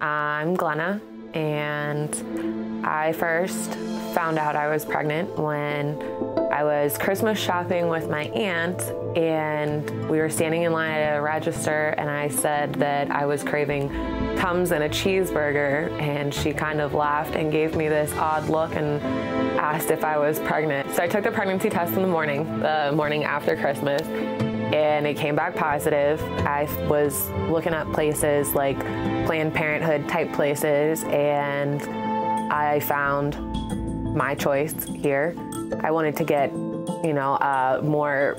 I'm Glenna, and I first found out I was pregnant when I was Christmas shopping with my aunt, and we were standing in line at a register, and I said that I was craving Tums and a cheeseburger, and she kind of laughed and gave me this odd look and asked if I was pregnant. So I took the pregnancy test in the morning after Christmas, and it came back positive. I was looking at places like Planned Parenthood type places, and I found my choice here. I wanted to get, a more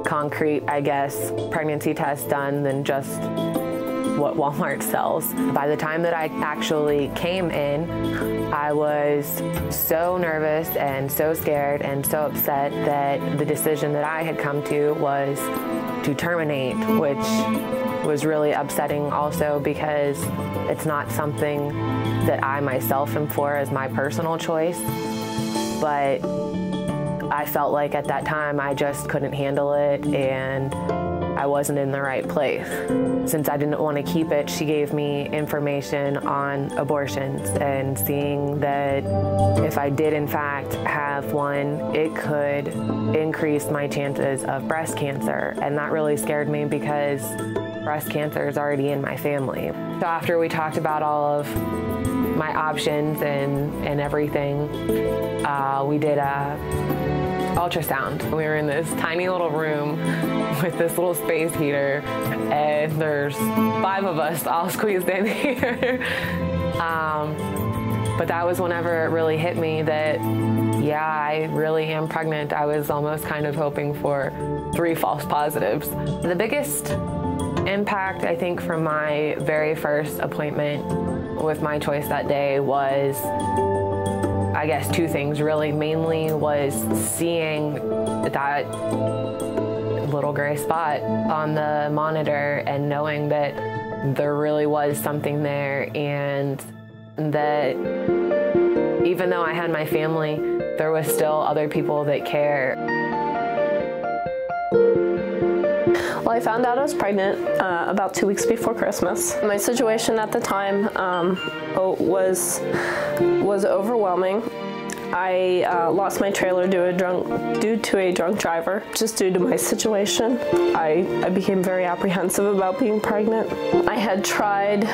concrete, I guess, pregnancy test done than just what Walmart sells. By the time that I actually came in, I was so nervous and so scared and so upset that the decision that I had come to was to terminate, which was really upsetting also because it's not something that I myself am for as my personal choice. But I felt like at that time I just couldn't handle it and I wasn't in the right place. Since I didn't want to keep it, she gave me information on abortions and seeing that if I did in fact have one, it could increase my chances of breast cancer. And that really scared me because breast cancer is already in my family. So after we talked about all of my options and everything, we did a ultrasound. We were in this tiny little room with this little space heater, and there's 5 of us all squeezed in here. But that was whenever it really hit me that, yeah, I really am pregnant. I was almost kind of hoping for 3 false positives. The biggest impact, I think, from my very first appointment with my choice that day was, I guess, 2 things really. Mainly was seeing that little gray spot on the monitor and knowing that there really was something there, and that even though I had my family, there was still other people that care. Well, I found out I was pregnant about 2 weeks before Christmas. My situation at the time was overwhelming. I lost my trailer due to a drunk driver. Just due to my situation, I became very apprehensive about being pregnant. I had tried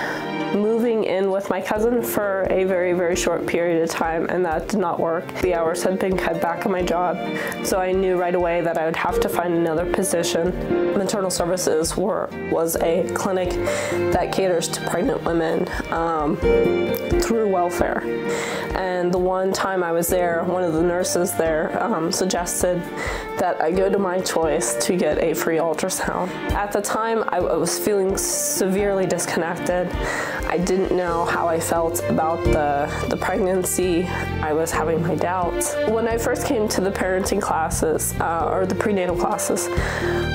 moving in with my cousin for a very, very short period of time, and that did not work. The hours had been cut back on my job, so I knew right away that I would have to find another position. Maternal Services was a clinic that caters to pregnant women through welfare. And the one time I was there, one of the nurses there suggested that I go to my choice to get a free ultrasound. At the time, I was feeling severely disconnected. I didn't know how I felt about the pregnancy. I was having my doubts. When I first came to the parenting classes, or the prenatal classes,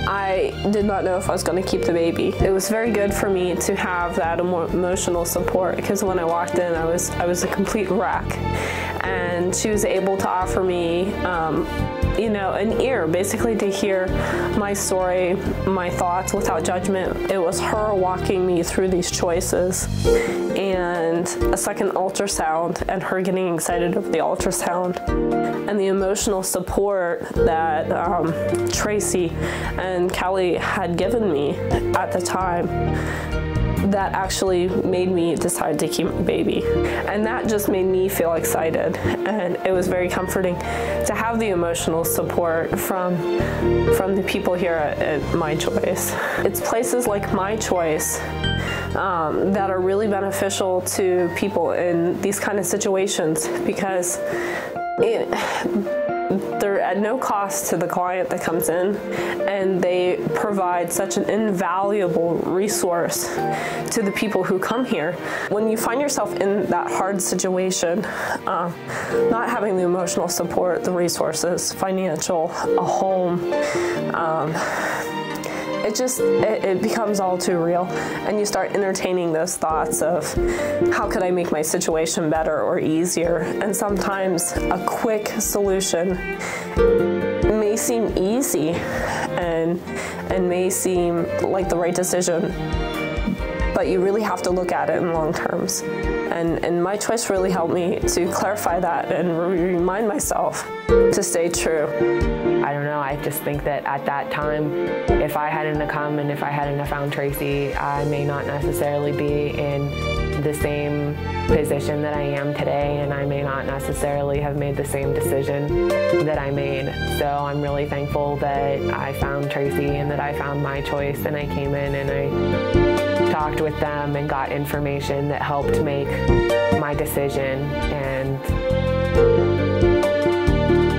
I did not know if I was going to keep the baby. It was very good for me to have that emotional support, because when I walked in, I was a complete wreck. And she was able to offer me an ear, basically, to hear my story, my thoughts without judgment. It was her walking me through these choices, and a second ultrasound, and her getting excited over the ultrasound, and the emotional support that Tracy and Kelly had given me at the time. That actually made me decide to keep my baby. And that just made me feel excited. And it was very comforting to have the emotional support from the people here at My Choice. It's places like My Choice that are really beneficial to people in these kind of situations, because they're at no cost to the client that comes in, and they provide such an invaluable resource to the people who come here. When you find yourself in that hard situation, not having the emotional support, the resources, financial, a home, it becomes all too real, and you start entertaining those thoughts of how could I make my situation better or easier. And sometimes a quick solution may seem easy and may seem like the right decision, but you really have to look at it in long terms. And my choice really helped me to clarify that and remind myself to stay true. I don't know, I just think that at that time, if I hadn't have come and if I hadn't have found Tracy, I may not necessarily be in the same position that I am today, and I may not necessarily have made the same decision that I made. So I'm really thankful that I found Tracy and that I found my choice, and I came in and I talked with them and got information that helped make my decision, and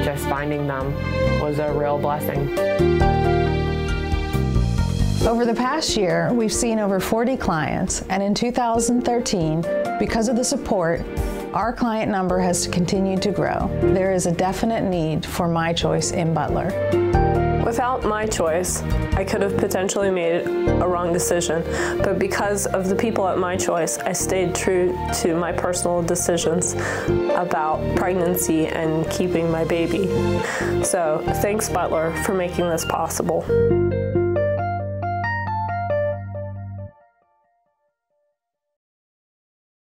just finding them was a real blessing. Over the past year, we've seen over 40 clients, and in 2013, because of the support, our client number has continued to grow. There is a definite need for My Choice in Butler. Without My Choice, I could have potentially made a wrong decision, but because of the people at My Choice, I stayed true to my personal decisions about pregnancy and keeping my baby. So thanks, Butler, for making this possible.